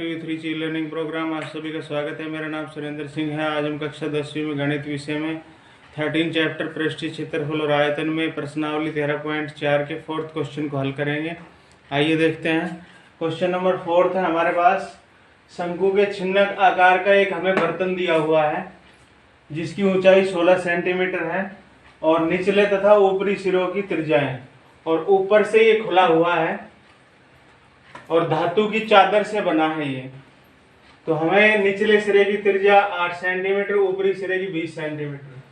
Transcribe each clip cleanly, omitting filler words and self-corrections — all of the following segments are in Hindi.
TV 3 learning programme. आप सभी का स्वागत है। मेरा नाम सुरेंद्र सिंह है। आज हम कक्षा 10वीं में गणित विषय में 13 चैप्टर पृष्ठीय क्षेत्रफल और आयतन में प्रश्नावली 13.4 के 4th क्वेश्चन को हल करेंगे। आइए देखते हैं। क्वेश्चन नंबर 4 है हमारे पास। शंकु के छिन्नक आकार का एक हमें बर्तन दिया हुआ है जिसकी ऊंचाई 16 सेंटीमीटर है और निचले तथा ऊपरी सिरों की त्रिज्याएं, और ऊपर से ये खुला हुआ है और धातु की चादर से बना है ये। तो हमें निचले सिरे की त्रिज्या 8 सेंटीमीटर, ऊपरी सिरे की 20 सेंटीमीटर।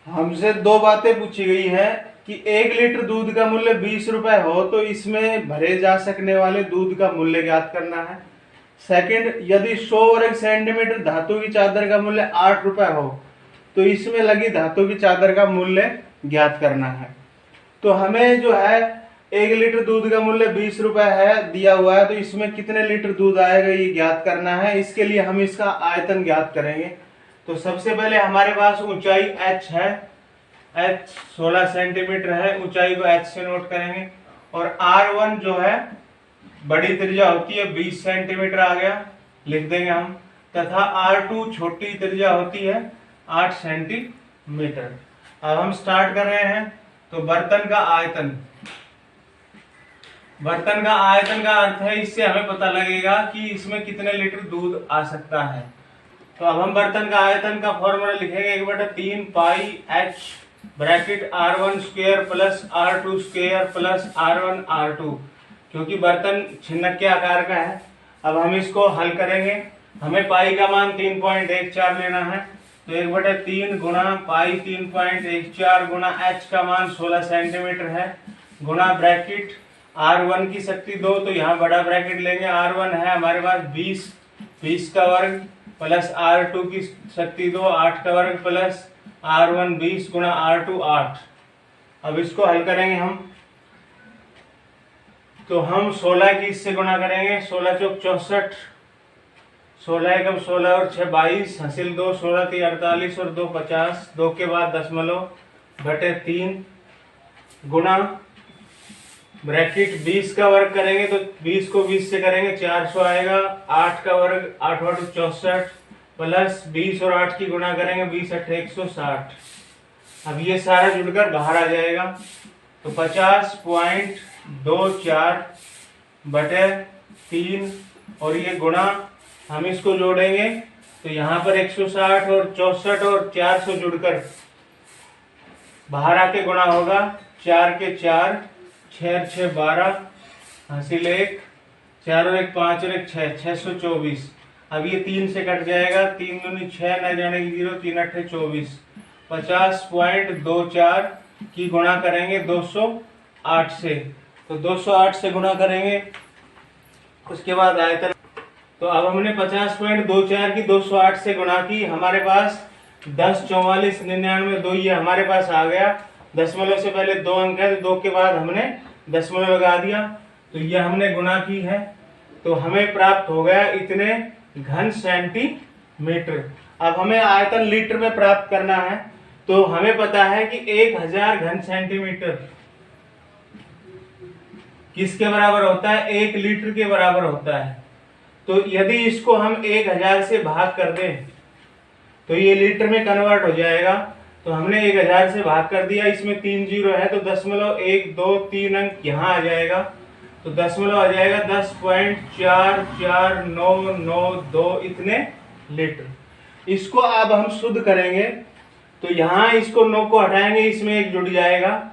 हमसे दो बातें पूछी गई है कि 1 लीटर दूध का मूल्य 20 रुपए हो तो इसमें भरे जा सकने वाले दूध का मूल्य ज्ञात करना है। सेकंड, यदि 100 वर्ग सेंटीमीटर धातु की चादर का मूल्य 8 रुपए हो तो इसमें लगी धातु की चादर का मूल्य ज्ञात करना है। तो हमें जो है 1 लीटर दूध का मूल्य 20 रुपए है दिया हुआ है, तो इसमें कितने लीटर दूध आएगा ये ज्ञात करना है। इसके लिए हम इसका आयतन ज्ञात करेंगे। तो सबसे पहले हमारे पास ऊंचाई h है, h 16 सेंटीमीटर है, ऊंचाई को h से नोट करेंगे। और r1 जो है बड़ी त्रिज्या होती है 20 सेंटीमीटर आ गया, लिख देंगे हम। तथा r2 छोटी त्रिज्या होती है 8 सेंटीमीटर। अब हम स्टार्ट कर रहे हैं। तो बर्तन का आयतन का अर्थ है, इससे हमें पता लगेगा कि इसमें कितने लीटर दूध आ सकता है। तो अब हम बर्तन का आयतन का फॉर्मूला लिखेंगे 1/3 पाई h bracket r1 square plus r2 square plus r1 r2, क्योंकि बर्तन छिन्नक के आकार का है। अब हम इसको हल करेंगे। हमें पाई का मान 3.14 लेना है। तो 1/3 गुणा पाई 3.14 गुणा h का मान 16 सेंटीमीटर है, गुणा ब्रैकेट r1 की शक्ति 2, तो यहाँ बड़ा ब्रैकेट लेंगे। r1 है हमारे पास 20 का वर्ग प्लस r2 की शक्ति 2 8 का वर्ग प्लस r1 20 गुणा r2 8। अब इसको हल करेंगे हम। तो हम 16 की इससे गुणा करेंगे। 16 चौक 64, 16 एकम 16 और 6 22, हासिल 2, 16 3 48 और 2 50, 2 के बाद दशमलव बटे 3 गुणा ब्रैकेट 20 का वर्ग करेंगे तो 20 को 20 से करेंगे 400 आएगा। 8 का वर्ग 8 8 64 प्लस 20 और 8 की गुणा करेंगे 20 8 160। अब ये सारा जुड़कर बाहर आ जाएगा। तो 50.24 बटे 3 और ये गुणा, हम इसको जोड़ेंगे तो यहाँ पर 160 और 64 और 400 जुड़कर बाहर आके गुणा होगा। 4 के 4, 6 6 12, हासिल 1, 4 और 1 5 और 1 6, 624। अब ये 3 से कट जाएगा, 3 दूनी 6 न जाने की 0, 3 8 24। 50.24 की गुणा करेंगे 208 से, तो 208 से गुणा करेंगे। उसके बाद आयतन। तो अब हमने 50.24 की 208 से गुणा की। हमारे पास 10 44 99 2 ये हमारे पास आ गया। दशमलव से पहले 2 अंक है तो 2 के बाद हमने दशमलव लगा दिया। तो ये हमने गुणा की है, तो हमें प्राप्त हो गया इतने घन सेंटीमीटर। अब हमें आयतन लीटर में प्राप्त करना है। तो हमें पता है कि 1000 घन सेंटीमीटर किसके बराबर होता है? 1 लीटर के बराबर होता है। तो यदि इसको हम 1000 से भाग कर दें तो ये लीटर में कन्वर्ट हो जाएगा। तो हमने 1000 से भाग कर दिया, इसमें 3 जीरो है तो दशमलव 1 2 3 अंक यहाँ आ जाएगा। तो दशमलव आ जाएगा 10.4492 इतने लीटर। इसको अब हम शुद्ध करेंगे तो यहाँ इसको 9 को हटाएंगे, इसमें 1 जुड़ जाएगा।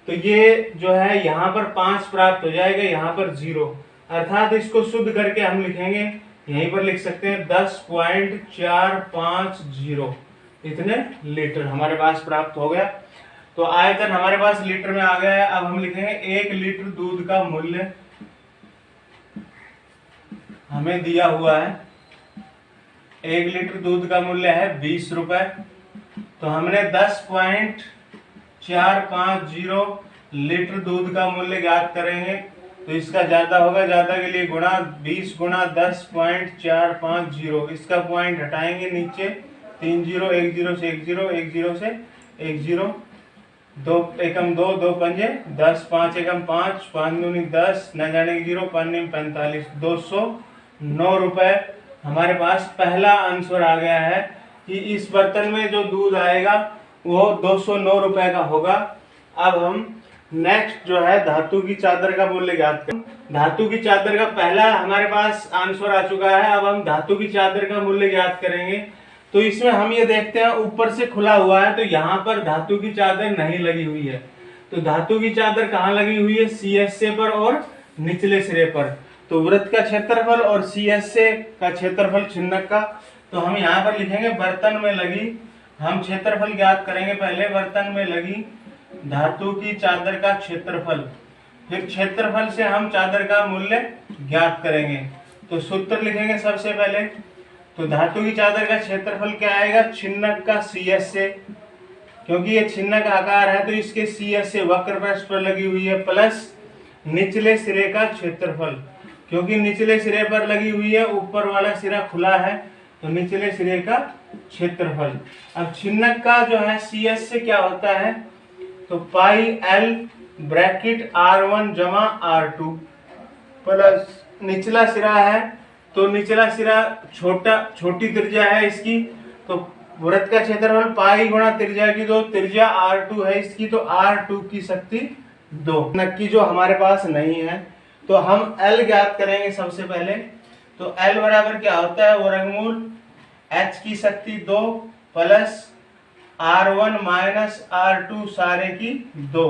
तो ये जो है यहाँ पर 5 प्राप्त हो जाएगा, यहाँ पर 0, अर्थात इसको शुद्ध करके हम लिखेंगे, यहीं पर लिख सकते हैं 10.450 इतने लीटर हमारे पास प्राप्त हो गया। तो आयतन हमारे पास लीटर में आ गया है। अब हम लिखेंगे 1 लीटर दूध का मूल्य हमें दिया हुआ है। 1 लीटर दूध का मूल्य है 20 रुपए। तो हमने 10.450 लीटर दूध का मूल्य ज्ञात करेंगे। तो इसका ज्यादा होगा, ज्यादा के लिए गुणा 20 गुणा 10.450। इसका पॉइंट हटाएंगे नीचे, 3 जीरो, 1 जीरो से 1 जीरो, 1 जीरो से 1 जीरो, 2 एकम 2, 2 पंजे 10, 5 एकम 5, 5 दूनी 10, न जाने की 0, 5 45, ₹9 हमारे पास पहला आंसर आ गया है कि इस बर्तन में जो दूध आएगा वो ₹209 का होगा। अब हम नेक्स्ट जो है धातु की चादर का मूल्य ज्ञात करें। धातु की चादर का पहला हमारे पास आंसर आ चुका है। अब हम धातु की चादर का मूल्य ज्ञात करेंगे। तो इसमें हम ये देखते हैं ऊपर से खुला हुआ है, तो यहाँ पर धातु की चादर नहीं लगी हुई है। तो धातु की चादर कहाँ लगी हुई है? CSA पर और निचले सिरे पर। तो वृत्त का क्षेत्रफल और CSA का क्षेत्रफल छिन्नक का। तो हम यहाँ पर लिखेंगे बर्तन में लगी, हम क्षेत्रफल ज्ञात करेंगे पहले। बर्तन में लगी धातु की चादर का क्षेत्रफल, फिर क्षेत्रफल से हम चादर का मूल्य ज्ञात करेंगे। तो सूत्र लिखेंगे सबसे पहले। तो धातु की चादर का क्षेत्रफल क्या आएगा? छिन्नक का CSA, क्योंकि ये छिन्नक आकार है तो इसके CSA वक्र पृष्ठ पर लगी हुई है, प्लस निचले सिरे का क्षेत्रफल, क्योंकि निचले सिरे पर लगी हुई है, ऊपर वाला सिरा खुला है, तो निचले सिरे का क्षेत्रफल। अब छिन्नक का जो है CSA क्या होता है? तो πL ब्रैकेट R1 जमा R2 प्लस निचला सिरा है, तो निचला सिरा छोटी त्रिज्या है इसकी, तो वृत्त का क्षेत्रफल पाई गुणा त्रिज्या की 2, त्रिज्या R2 है इसकी, तो R2 की शक्ति 2 नक्की जो हमारे पास नहीं है। तो हम L ज्ञात करेंगे सबसे पहले। तो L बराबर क्या होता है? वर्गमूल H की शक्ति 2 प्लस R1 माइनस R2 सारे की 2।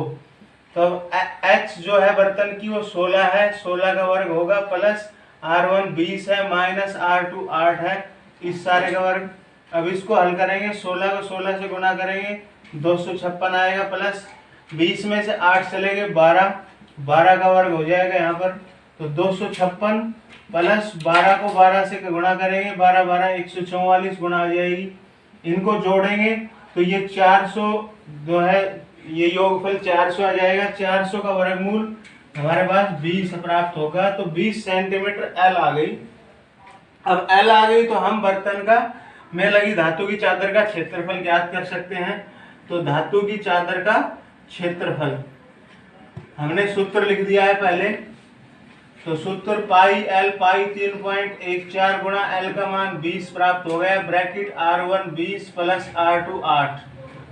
तो H जो है बर्तन की वो 16 है, 16 का वर्ग होगा, प्लस R1 20 है, माइनस R2 8 है, इस सारे का वर्ग। अब इसको हल करेंगे, 16 को 16 से गुना करेंगे 256 आएगा, प्लस 20 में से 8 चलेंगे 12, 12 का वर्ग हो जाएगा यहाँ पर। तो 256 प्लस 12 को 12 से गुणा करेंगे, 12 12 144 गुणा आ जाएगी। इनको जोड़ेंगे तो ये 400 जो है ये योगफल 400 आ जाएगा। 400 का वर्गमूल हमारे पास 20 प्राप्त होगा। तो 20 सेंटीमीटर L आ गई। अब L आ गई तो हम बर्तन का में लगी धातु की चादर का क्षेत्रफल ज्ञात कर सकते हैं। तो धातु की चादर का क्षेत्रफल हमने सूत्र लिख दिया है पहले। तो सूत्र पाई L, पाई 3.14 गुणा L का मान 20 प्राप्त हो गया, bracket R1 20 plus R2 8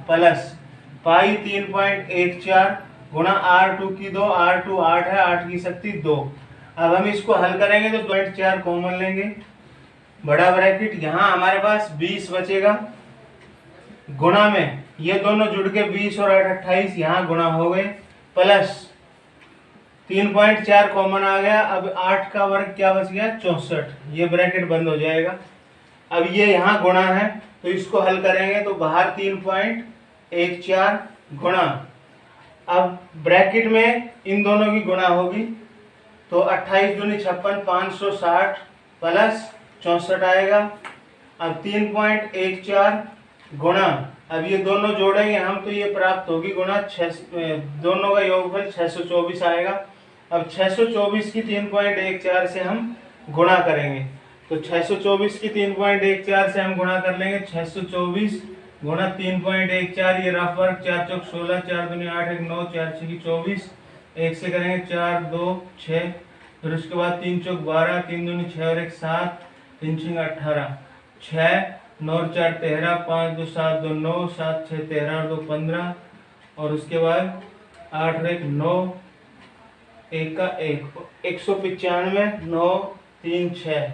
plus pi 3.14 गुणा R2 की 2, R2 8 है, 8 की शक्ति 2। अब हम इसको हल करेंगे तो 0.4 कॉमन लेंगे, बड़ा ब्रैकेट, यहाँ हमारे पास 20 बचेगा, गुणा में ये दोनों जुड़ के 20 और 8 28 यहाँ गुणा हो गए, प्लस 3.4 कॉमन आ गया। अब 8 का वर्ग क्या बच गया? 64, ये ब्रैकेट बंद हो जाएगा। अब ये यहाँ गुणा है तो इसको हल करेंगे तो बाहर 3.14 गुणा, अब ब्रैकेट में इन दोनों की गुणा होगी तो 28 दूनी 56, 560 प्लस 64 आएगा। अब 3.14 गुणा, अब ये दोनों जोड़ेंगे हम तो ये प्राप्त होगी गुणा, दोनों का योगफल 624 आएगा। अब 624 की 3.14 से हम गुणा करेंगे तो 624 की 3.14 से हम गुणा कर लेंगे। 624 गुणा 3.14, ये रफ वर्क 4 चौक 16, 4 दूनी 8 1 9, 4 6 की 24, 1 से करेंगे 4 2 6, फिर उसके बाद 3 चौक 12, 3 दूनी 6 और 1 7, 3 6 18, 6 9 और 4 13, 5 2 7 2 9, 7 6 13 और 2 15, और उसके बाद 8 और 1 9, 1 का 1, 195 9 3 6।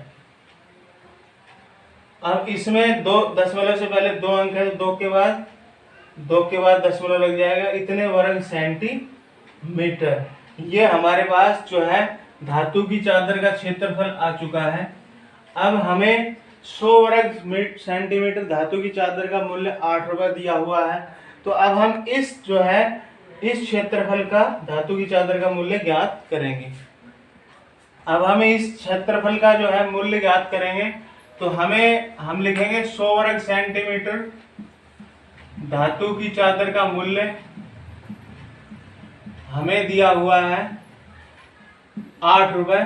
अब इसमें 2 दशमलव से पहले 2 अंक है तो 2 के बाद दशमलव लग जाएगा, इतने वर्ग सेंटीमीटर। ये हमारे पास जो है धातु की चादर का क्षेत्रफल आ चुका है। अब हमें 100 वर्ग सेंटीमीटर धातु की चादर का मूल्य ₹8 दिया हुआ है। तो अब हम इस क्षेत्रफल का धातु की चादर का मूल्य ज्ञात करेंगे। अब हमें इस क्षेत्रफल का जो है मूल्य ज्ञात करेंगे तो हम लिखेंगे 100 वर्ग सेंटीमीटर धातु की चादर का मूल्य हमें दिया हुआ है ₹8।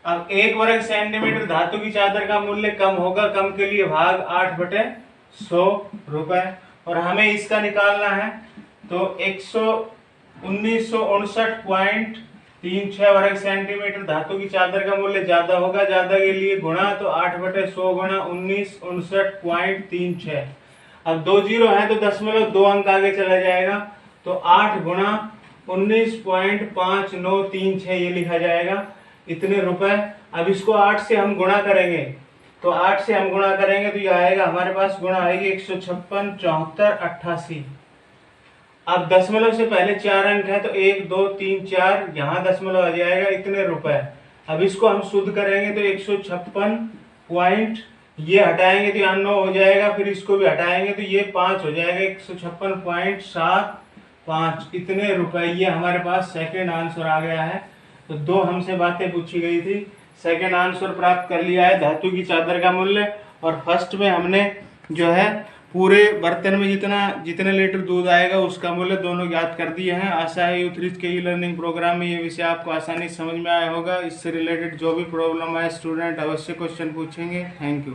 अब 1 वर्ग सेंटीमीटर धातु की चादर का मूल्य कम होगा, कम के लिए भाग 8/100 और हमें इसका निकालना है। तो 1959.5 3,6 वर्ग सेंटीमीटर। धातु की चादर का मूल्य ज्यादा होगा, ज्यादा के लिए गुणा, तो 8/100 गुणा 19 59.36। अब 2 जीरो है तो 0.2 अंक आगे चला जाएगा, तो 8 गुणा 19.5936 ये लिखा जाएगा, इतने रुपए। अब इसको 8 से हम गुणा करेंगे, तो 8 से हम गुणा करेंगे तो ये आएगा हमारे पास, गुणा आएगी 156, 74, 88। अब दशमलव से पहले 4 अंक है तो 1 2 3 4, यहाँ दशमलव आ जाएगा, इतने रुपए। अब इसको हम शुद्ध करेंगे तो 156 पॉइंट, ये हटाएंगे तो यहाँ 9 हो जाएगा, फिर इसको भी हटाएंगे तो ये 5 हो जाएगा, 156.75, इतने रुपए। ये हमारे पास सेकेंड आंसर आ गया है। तो 2 हमसे बातें पूछी गई थी, सेकेंड आंसर प्राप्त कर लिया है, धातु की चादर का मूल्य। और फर्स्ट में हमने जो है पूरे बर्तन में जितने लीटर दूध आएगा उसका मूल्य दोनों ज्ञात कर दिए हैं। आशा है यूथ के ई लर्निंग प्रोग्राम में ये विषय आपको आसानी से समझ में आया होगा। इससे रिलेटेड जो भी प्रॉब्लम है स्टूडेंट अवश्य क्वेश्चन पूछेंगे। Thank you.